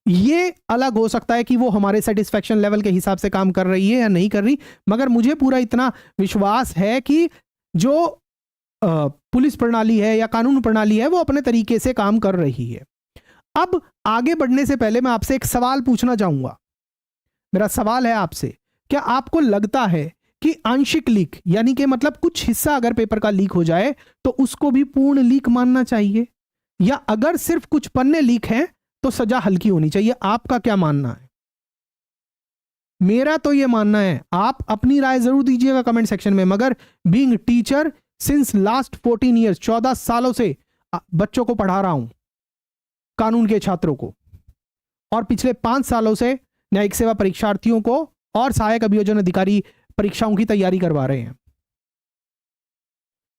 ये अलग हो सकता है कि वो हमारे सेटिस्फेक्शन लेवल के हिसाब से काम कर रही है या नहीं कर रही, मगर मुझे पूरा इतना विश्वास है कि जो पुलिस प्रणाली है या कानून प्रणाली है वो अपने तरीके से काम कर रही है। अब आगे बढ़ने से पहले मैं आपसे एक सवाल पूछना चाहूंगा। मेरा सवाल है आपसे, क्या आपको लगता है कि आंशिक लीक, यानी कि मतलब कुछ हिस्सा अगर पेपर का लीक हो जाए तो उसको भी पूर्ण लीक मानना चाहिए, या अगर सिर्फ कुछ पन्ने लीक हैं तो सजा हल्की होनी चाहिए? आपका क्या मानना है? मेरा तो यह मानना है, आप अपनी राय जरूर दीजिएगा कमेंट सेक्शन में, मगर being teacher since last 14 years, 14 सालों से बच्चों को पढ़ा रहा हूं, कानून के छात्रों को, और पिछले 5 सालों से न्यायिक सेवा परीक्षार्थियों को और सहायक अभियोजन अधिकारी परीक्षाओं की तैयारी करवा रहे हैं।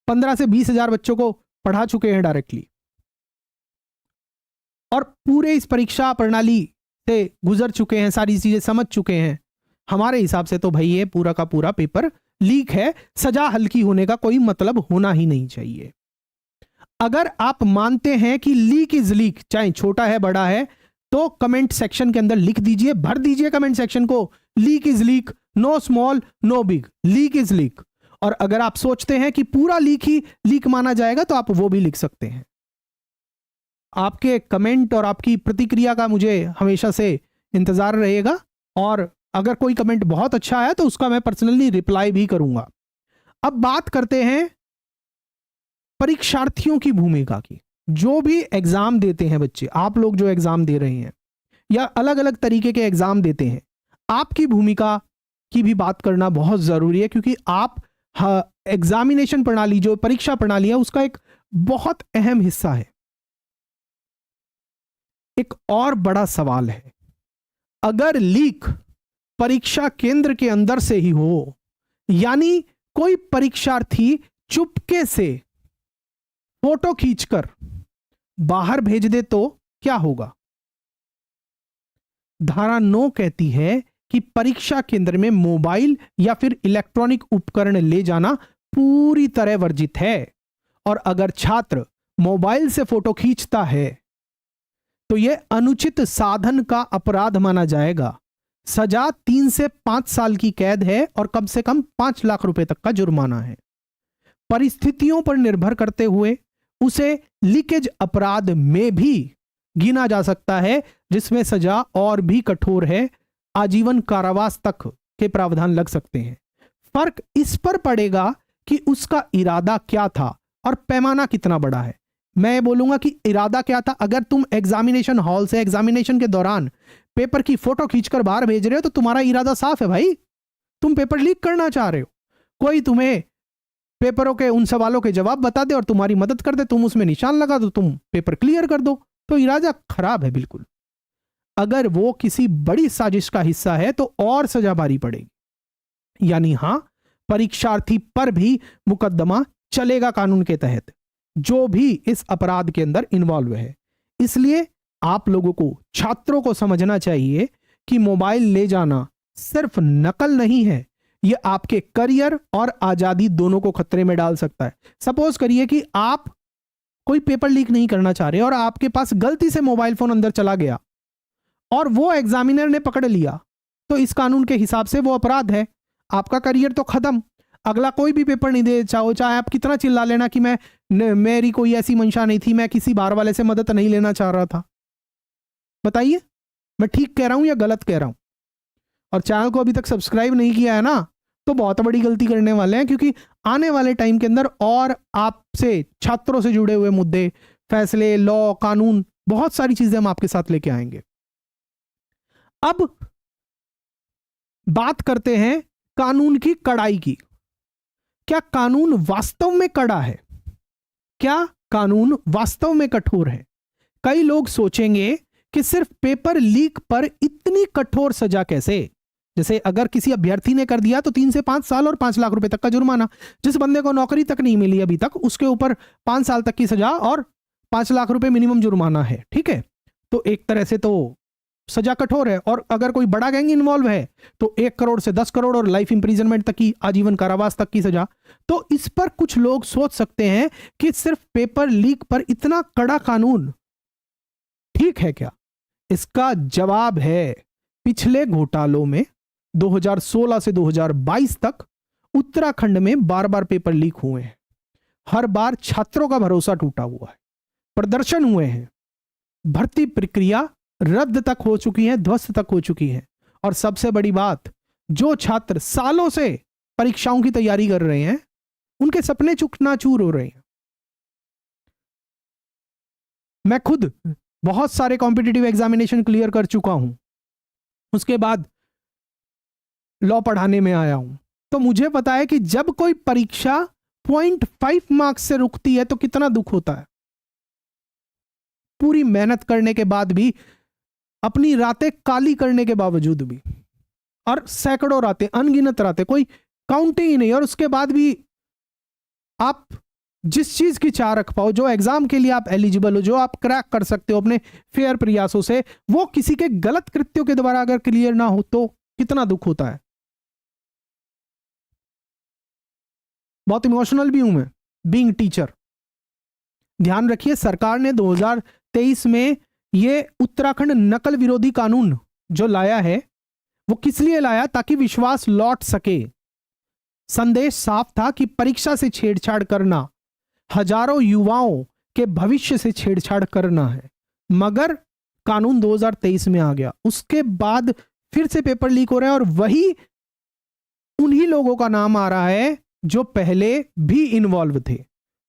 15 से 20 हजार बच्चों को पढ़ा चुके हैं डायरेक्टली, और पूरे इस परीक्षा प्रणाली से गुजर चुके हैं, सारी चीजें समझ चुके हैं। हमारे हिसाब से तो भाई ये पूरा का पूरा पेपर लीक है, सजा हल्की होने का कोई मतलब होना ही नहीं चाहिए। अगर आप मानते हैं कि लीक इज लीक, चाहे छोटा है बड़ा है, तो कमेंट सेक्शन के अंदर लिख दीजिए, भर दीजिए कमेंट सेक्शन को, leak is leak, no small no big, leak is leak. और अगर आप सोचते हैं कि पूरा लीक ही लीक माना जाएगा तो आप वो भी लिख सकते हैं। आपके कमेंट और आपकी प्रतिक्रिया का मुझे हमेशा से इंतजार रहेगा, और अगर कोई कमेंट बहुत अच्छा है तो उसका मैं पर्सनली रिप्लाई भी करूंगा। अब बात करते हैं परीक्षार्थियों की भूमिका की। जो भी एग्जाम देते हैं बच्चे, आप लोग जो एग्जाम दे रहे हैं या अलग अलग तरीके के एग्जाम देते हैं, आपकी भूमिका की भी बात करना बहुत जरूरी है, क्योंकि आप एग्जामिनेशन प्रणाली, जो परीक्षा प्रणाली है, उसका एक बहुत अहम हिस्सा है। एक और बड़ा सवाल है, अगर लीक परीक्षा केंद्र के अंदर से ही हो, यानी कोई परीक्षार्थी चुपके से फोटो खींचकर बाहर भेज दे तो क्या होगा? धारा 9 कहती है कि परीक्षा केंद्र में मोबाइल या फिर इलेक्ट्रॉनिक उपकरण ले जाना पूरी तरह वर्जित है, और अगर छात्र मोबाइल से फोटो खींचता है तो यह अनुचित साधन का अपराध माना जाएगा। सजा 3 से 5 साल की कैद है और कम से कम 5 लाख रुपए तक का जुर्माना है। परिस्थितियों पर निर्भर करते हुए उसे लीकेज अपराध में भी गिना जा सकता है, जिसमें सजा और भी कठोर है, आजीवन कारावास तक के प्रावधान लग सकते हैं। फर्क इस पर पड़ेगा कि उसका इरादा क्या था और पैमाना कितना बड़ा है। मैं बोलूंगा कि इरादा क्या था। अगर तुम एग्जामिनेशन हॉल से एग्जामिनेशन के दौरान पेपर की फोटो खींचकर बाहर भेज रहे हो तो तुम्हारा इरादा साफ है भाई, तुम पेपर लीक करना चाह रहे हो। कोई तुम्हें पेपरों के उन सवालों के जवाब बता दे और तुम्हारी मदद कर दे, तुम उसमें निशान लगा दो, तुम पेपर क्लियर कर दो, तो इरादा खराब है बिल्कुल। अगर वो किसी बड़ी साजिश का हिस्सा है तो और सजा भारी पड़ेगी। यानी हां, परीक्षार्थी पर भी मुकदमा चलेगा कानून के तहत, जो भी इस अपराध के अंदर इन्वॉल्व है। इसलिए आप लोगों को, छात्रों को समझना चाहिए कि मोबाइल ले जाना सिर्फ नकल नहीं है, यह आपके करियर और आजादी दोनों को खतरे में डाल सकता है। सपोज करिए कि आप कोई पेपर लीक नहीं करना चाह रहे और आपके पास गलती से मोबाइल फोन अंदर चला गया और वो एग्जामिनर ने पकड़ लिया, तो इस कानून के हिसाब से वो अपराध है, आपका करियर तो खत्म। अगला कोई भी पेपर नहीं दे, चाहे आप कितना चिल्ला लेना कि मेरी कोई ऐसी मंशा नहीं थी, मैं किसी बार वाले से मदद नहीं लेना चाह रहा था। बताइए मैं ठीक कह रहा हूं या गलत कह रहा हूं? और चैनल को अभी तक सब्सक्राइब नहीं किया है ना, तो बहुत बड़ी गलती करने वाले हैं, क्योंकि आने वाले टाइम के अंदर और आपसे, छात्रों से जुड़े हुए मुद्दे, फैसले, लॉ, कानून, बहुत सारी चीजें हम आपके साथ लेके आएंगे। अब बात करते हैं कानून की कड़ाई की। क्या कानून वास्तव में कड़ा है? क्या कानून वास्तव में कठोर है? कई लोग सोचेंगे कि सिर्फ पेपर लीक पर इतनी कठोर सजा कैसे? जैसे अगर किसी अभ्यर्थी ने कर दिया तो 3 से 5 साल और 5 लाख रुपए तक का जुर्माना। जिस बंदे को नौकरी तक नहीं मिली अभी तक, उसके ऊपर 5 साल तक की सजा और 5 लाख रुपए मिनिमम जुर्माना है। ठीक है, तो एक तरह से तो सजा कठोर है। और अगर कोई बड़ा गैंग इन्वॉल्व है तो 1 करोड़ से 10 करोड़ और लाइफ इंप्रिजनमेंट तक की, आजीवन कारावास तक की सजा। तो इस पर कुछ लोग सोच सकते हैं कि सिर्फ पेपर लीक पर इतना कड़ा कानून ठीक है क्या? इसका जवाब है, पिछले घोटालों में 2016 से 2022 तक उत्तराखंड में बार बार पेपर लीक हुए हैं। हर बार छात्रों का भरोसा टूटा हुआ है, प्रदर्शन हुए हैं, भर्ती प्रक्रिया रद्द तक हो चुकी है, ध्वस्त तक हो चुकी है। और सबसे बड़ी बात, जो छात्र सालों से परीक्षाओं की तैयारी कर रहे हैं, उनके सपने चूर हो रहे हैं। मैं खुद बहुत सारे कॉम्पिटिटिव एग्जामिनेशन क्लियर कर चुका हूं, उसके बाद लॉ पढ़ाने में आया हूं, तो मुझे पता है कि जब कोई परीक्षा 0.5 मार्क्स से रुकती है तो कितना दुख होता है। पूरी मेहनत करने के बाद भी, अपनी रातें काली करने के बावजूद भी, और सैकड़ों रातें, अनगिनत रातें, कोई काउंटिंग ही नहीं, और उसके बाद भी आप जिस चीज की चाह रख पाओ, जो एग्जाम के लिए आप एलिजिबल हो, जो आप क्रैक कर सकते हो अपने फेयर प्रयासों से, वो किसी के गलत कृत्यों के द्वारा अगर क्लियर ना हो तो कितना दुख होता है। बहुत इमोशनल भी हूं मैं, बीइंग टीचर। ध्यान रखिए, सरकार ने 2023 में ये उत्तराखंड नकल विरोधी कानून जो लाया है, वो किस लिए लाया? ताकि विश्वास लौट सके। संदेश साफ था कि परीक्षा से छेड़छाड़ करना हजारों युवाओं के भविष्य से छेड़छाड़ करना है। मगर कानून 2023 में आ गया, उसके बाद फिर से पेपर लीक हो रहे हैं, और वही उन्हीं लोगों का नाम आ रहा है जो पहले भी इन्वॉल्व थे।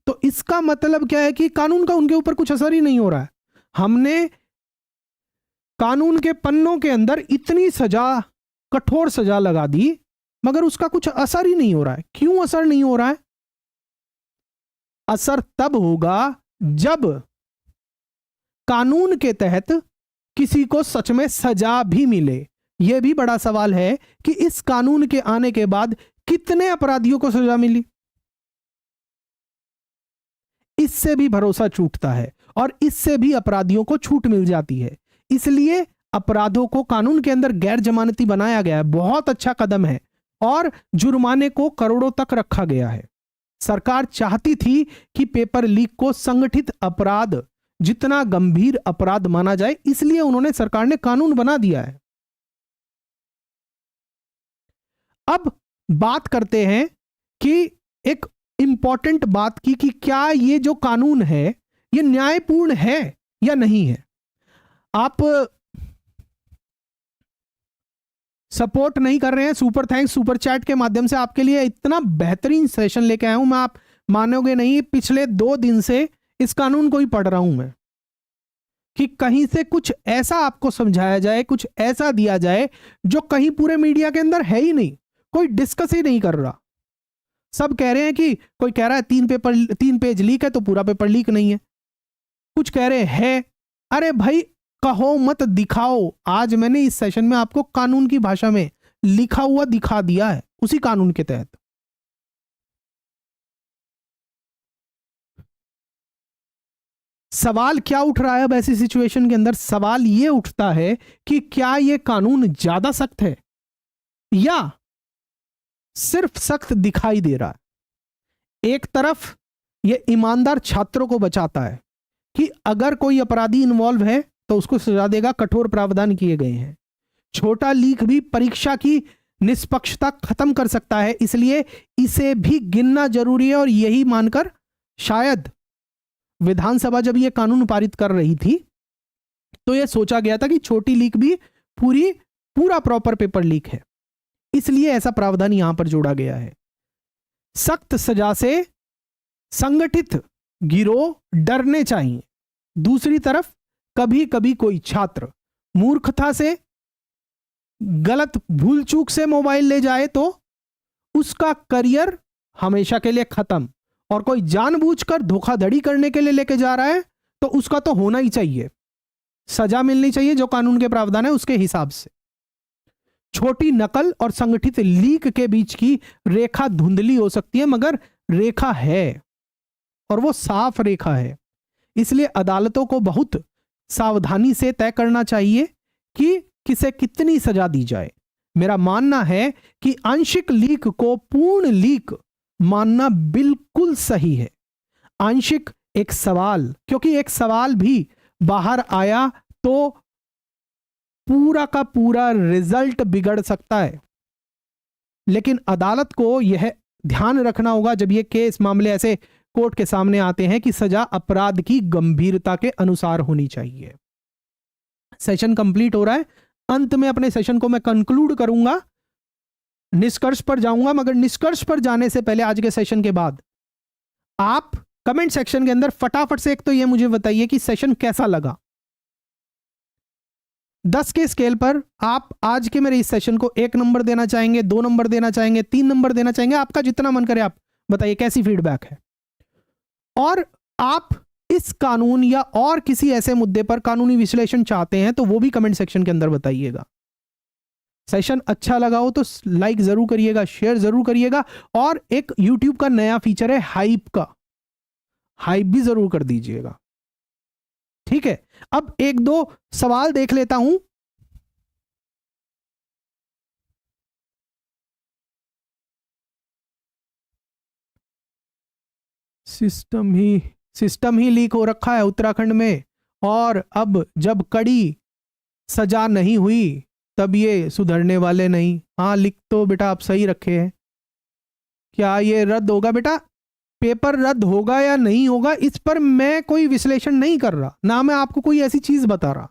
तो इसका मतलब क्या है कि कानून का उनके ऊपर कुछ असर ही नहीं हो रहा है। हमने कानून के पन्नों के अंदर इतनी सजा, कठोर सजा लगा दी, मगर उसका कुछ असर ही नहीं हो रहा है। क्यों असर नहीं हो रहा है? असर तब होगा जब कानून के तहत किसी को सच में सजा भी मिले। यह भी बड़ा सवाल है कि इस कानून के आने के बाद कितने अपराधियों को सजा मिली। इससे भी भरोसा टूटता है और इससे भी अपराधियों को छूट मिल जाती है। इसलिए अपराधों को कानून के अंदर गैर जमानती बनाया गया है, बहुत अच्छा कदम है, और जुर्माने को करोड़ों तक रखा गया है। सरकार चाहती थी कि पेपर लीक को संगठित अपराध, जितना गंभीर अपराध माना जाए, इसलिए उन्होंने, सरकार ने कानून बना दिया है। अब बात करते हैं कि एक इंपॉर्टेंट बात की कि क्या ये जो कानून है ये न्यायपूर्ण है या नहीं है। आप सपोर्ट नहीं कर रहे हैं, सुपर थैंक्स, सुपर चैट के माध्यम से आपके लिए इतना बेहतरीन सेशन लेके आया हूं मैं, आप मानोगे नहीं, पिछले 2 दिन से इस कानून को ही पढ़ रहा हूं मैं, कि कहीं से कुछ ऐसा आपको समझाया जाए, कुछ ऐसा दिया जाए जो कहीं पूरे मीडिया के अंदर है ही नहीं, कोई डिस्कस ही नहीं कर रहा। सब कह रहे हैं कि, कोई कह रहा है 3 पेज लीक है तो पूरा पेपर लीक नहीं है, कुछ कह रहे हैं। अरे भाई कहो मत दिखाओ। आज मैंने इस सेशन में आपको कानून की भाषा में लिखा हुआ दिखा दिया है, उसी कानून के तहत। सवाल क्या उठ रहा है अब ऐसी सिचुएशन के अंदर? सवाल यह उठता है कि क्या यह कानून ज्यादा सख्त है या सिर्फ सख्त दिखाई दे रहा है। एक तरफ यह ईमानदार छात्रों को बचाता है कि अगर कोई अपराधी इन्वॉल्व है तो उसको सजा देगा, कठोर प्रावधान किए गए हैं। छोटा लीक भी परीक्षा की निष्पक्षता खत्म कर सकता है, इसलिए इसे भी गिनना जरूरी है। और यही मानकर शायद विधानसभा जब यह कानून पारित कर रही थी तो यह सोचा गया था कि छोटी लीक भी पूरा प्रॉपर पेपर लीक है, इसलिए ऐसा प्रावधान यहां पर जोड़ा गया है। सख्त सजा से संगठित गिरोह डरने चाहिए। दूसरी तरफ कभी कभी कोई छात्र मूर्खता से, गलत भूल चूक से मोबाइल ले जाए तो उसका करियर हमेशा के लिए खत्म, और कोई जानबूझकर धोखाधड़ी करने के लिए लेके जा रहा है तो उसका तो होना ही चाहिए, सजा मिलनी चाहिए जो कानून के प्रावधान है उसके हिसाब से। छोटी नकल और संगठित लीक के बीच की रेखा धुंधली हो सकती है, मगर रेखा है और वो साफ रेखा है, इसलिए अदालतों को बहुत सावधानी से तय करना चाहिए कि किसे कितनी सजा दी जाए। मेरा मानना है कि आंशिक लीक को पूर्ण लीक मानना बिल्कुल सही है। आंशिक एक सवाल, क्योंकि एक सवाल भी बाहर आया तो पूरा का पूरा रिजल्ट बिगड़ सकता है। लेकिन अदालत को यह ध्यान रखना होगा जब ये केस मामले ऐसे कोर्ट के सामने आते हैं कि सजा अपराध की गंभीरता के अनुसार होनी चाहिए। सेशन कंप्लीट हो रहा है, अंत में अपने सेशन को मैं कंक्लूड करूंगा, निष्कर्ष पर जाऊंगा, मगर निष्कर्ष पर जाने से पहले आज के सेशन के बाद आप कमेंट सेक्शन के अंदर फटाफट से एक तो यह मुझे बताइए कि सेशन कैसा लगा। 10 के स्केल पर आप आज के मेरे इस सेशन को 1 नंबर देना चाहेंगे, 2 नंबर देना चाहेंगे, 3 नंबर देना चाहेंगे, आपका जितना मन करे आप बताइए कैसी फीडबैक है। और आप इस कानून या और किसी ऐसे मुद्दे पर कानूनी विश्लेषण चाहते हैं तो वो भी कमेंट सेक्शन के अंदर बताइएगा। सेशन अच्छा लगा हो तो लाइक जरूर करिएगा, शेयर जरूर करिएगा, और एक YouTube का नया फीचर है हाइप का, हाइप भी जरूर कर दीजिएगा। ठीक है, अब 1-2 सवाल देख लेता हूं। सिस्टम ही लीक हो रखा है उत्तराखंड में, और अब जब कड़ी सजा नहीं हुई तब ये सुधरने वाले नहीं। हाँ, लिख तो बेटा आप सही रखे हैं। क्या ये रद्द होगा बेटा? पेपर रद्द होगा या नहीं होगा इस पर मैं कोई विश्लेषण नहीं कर रहा, ना मैं आपको कोई ऐसी चीज बता रहा।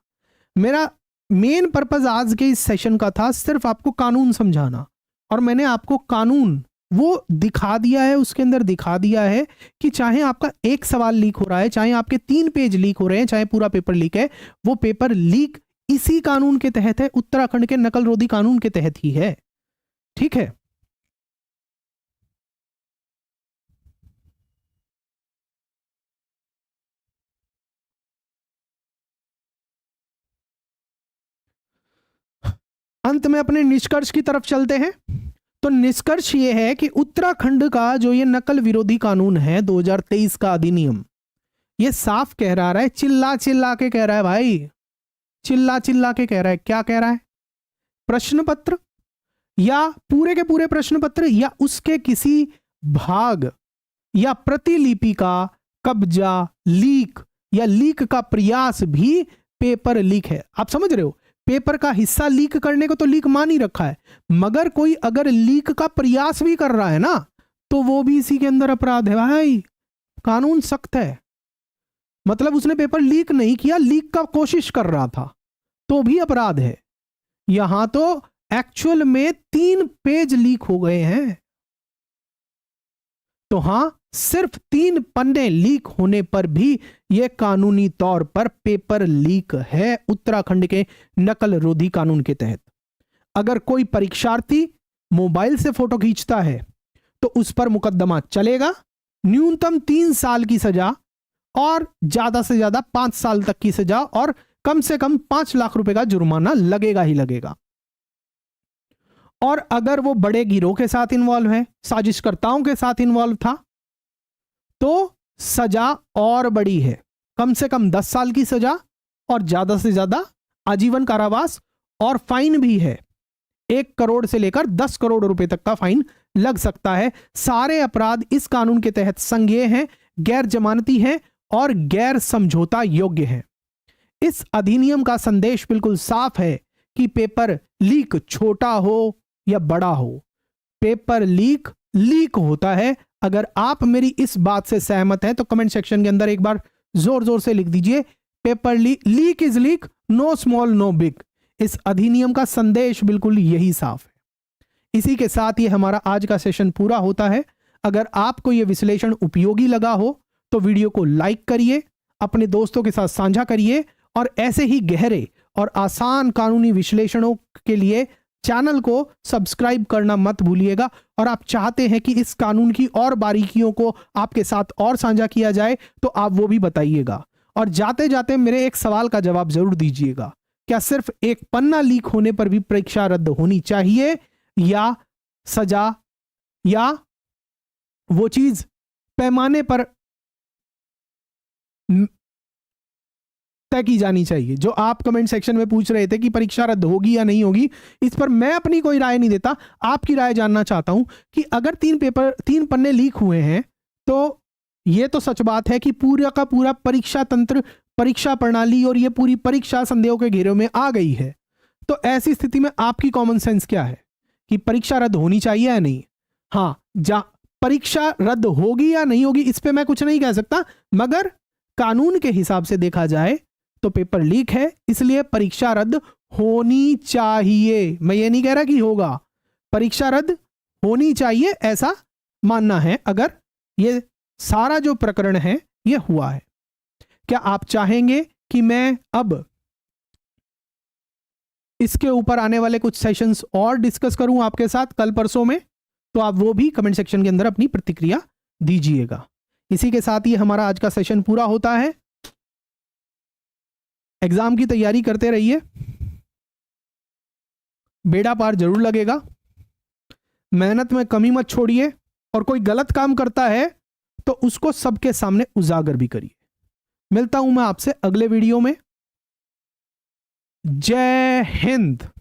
मेरा मेन पर्पस आज के इस सेशन का था सिर्फ आपको कानून समझाना, और मैंने आपको कानून वो दिखा दिया है, उसके अंदर दिखा दिया है कि चाहे आपका एक सवाल लीक हो रहा है, चाहे आपके 3 पेज लीक हो रहे हैं, चाहे पूरा पेपर लीक है, वो पेपर लीक इसी कानून के तहत है, उत्तराखंड के नकल रोधी कानून के तहत ही है। ठीक है, अंत में अपने निष्कर्ष की तरफ चलते हैं। तो निष्कर्ष ये है कि उत्तराखंड का जो ये नकल विरोधी कानून है 2023 का अधिनियम, ये साफ कह रहा है, चिल्ला चिल्ला के कह रहा है भाई, चिल्ला चिल्ला के कह रहा है। क्या कह रहा है? प्रश्न पत्र या पूरे के पूरे प्रश्न पत्र या उसके किसी भाग या प्रतिलिपि का कब्जा, लीक या लीक का प्रयास भी पेपर लीक है। आप समझ रहे हो, पेपर का हिस्सा लीक करने को तो लीक मान ही रखा है, मगर कोई अगर लीक का प्रयास भी कर रहा है ना, तो वो भी इसी के अंदर अपराध है भाई। कानून सख्त है। मतलब उसने पेपर लीक नहीं किया, लीक का कोशिश कर रहा था, तो भी अपराध है। यहां तो एक्चुअल में 3 पेज लीक हो गए हैं। तो हां, सिर्फ 3 पन्ने लीक होने पर भी यह कानूनी तौर पर पेपर लीक है उत्तराखंड के नकल रोधी कानून के तहत। अगर कोई परीक्षार्थी मोबाइल से फोटो खींचता है तो उस पर मुकदमा चलेगा। न्यूनतम 3 साल की सजा और ज्यादा से ज्यादा 5 साल तक की सजा और कम से कम 5 लाख रुपए का जुर्माना लगेगा ही लगेगा। और अगर वो बड़े गिरोह के साथ इन्वॉल्व है, साजिशकर्ताओं के साथ इन्वॉल्व था, तो सजा और बड़ी है। कम से कम 10 साल की सजा और ज्यादा से ज्यादा आजीवन कारावास और फाइन भी है। 1 करोड़ से लेकर 10 करोड़ रुपए तक का फाइन लग सकता है। सारे अपराध इस कानून के तहत संज्ञेय हैं, गैर जमानती हैं और गैर समझौता योग्य हैं। इस अधिनियम का संदेश बिल्कुल साफ है कि पेपर लीक छोटा हो या बड़ा हो, पेपर लीक लीक होता है। अगर आप मेरी इस बात से सहमत हैं तो कमेंट सेक्शन के अंदर एक बार जोर जोर से लिख दीजिए, paper leak is leak, no small no big. इस अधिनियम का संदेश बिल्कुल यही साफ है। इसी के साथ ये हमारा आज का सेशन पूरा होता है। अगर आपको यह विश्लेषण उपयोगी लगा हो तो वीडियो को लाइक करिए, अपने दोस्तों के साथ साझा करिए और ऐसे ही गहरे और आसान कानूनी विश्लेषणों के लिए चैनल को सब्सक्राइब करना मत भूलिएगा। और आप चाहते हैं कि इस कानून की और बारीकियों को आपके साथ और साझा किया जाए तो आप वो भी बताइएगा। और जाते जाते मेरे एक सवाल का जवाब जरूर दीजिएगा, क्या सिर्फ 1 पन्ना लीक होने पर भी परीक्षा रद्द होनी चाहिए या सजा या वो चीज पैमाने पर तय की जानी चाहिए? जो आप कमेंट सेक्शन में पूछ रहे थे कि परीक्षा रद्द होगी या नहीं होगी, इस पर मैं अपनी कोई राय नहीं देता, आपकी राय जानना चाहता हूं कि अगर 3 पन्ने लीक हुए हैं तो यह तो सच बात है कि पूरा का पूरा परीक्षा तंत्र, परीक्षा प्रणाली और यह पूरी परीक्षा संदेहों के घेरे में आ गई है। तो ऐसी स्थिति में आपकी कॉमन सेंस क्या है कि परीक्षा रद्द होनी चाहिए या नहीं? हाँ, परीक्षा रद्द होगी या नहीं होगी इस पे मैं कुछ नहीं कह सकता, मगर कानून के हिसाब से देखा जाए तो पेपर लीक है, इसलिए परीक्षा रद्द होनी चाहिए। मैं ये नहीं कह रहा कि होगा, परीक्षा रद्द होनी चाहिए ऐसा मानना है अगर ये सारा जो प्रकरण है ये हुआ है। क्या आप चाहेंगे कि मैं अब इसके ऊपर आने वाले कुछ सेशंस और डिस्कस करूं आपके साथ कल परसों में? तो आप वो भी कमेंट सेक्शन के अंदर अपनी प्रतिक्रिया दीजिएगा। इसी के साथ ही हमारा आज का सेशन पूरा होता है। एग्जाम की तैयारी करते रहिए, बेड़ा पार जरूर लगेगा। मेहनत में कमी मत छोड़िए और कोई गलत काम करता है तो उसको सबके सामने उजागर भी करिए। मिलता हूं मैं आपसे अगले वीडियो में। जय हिंद।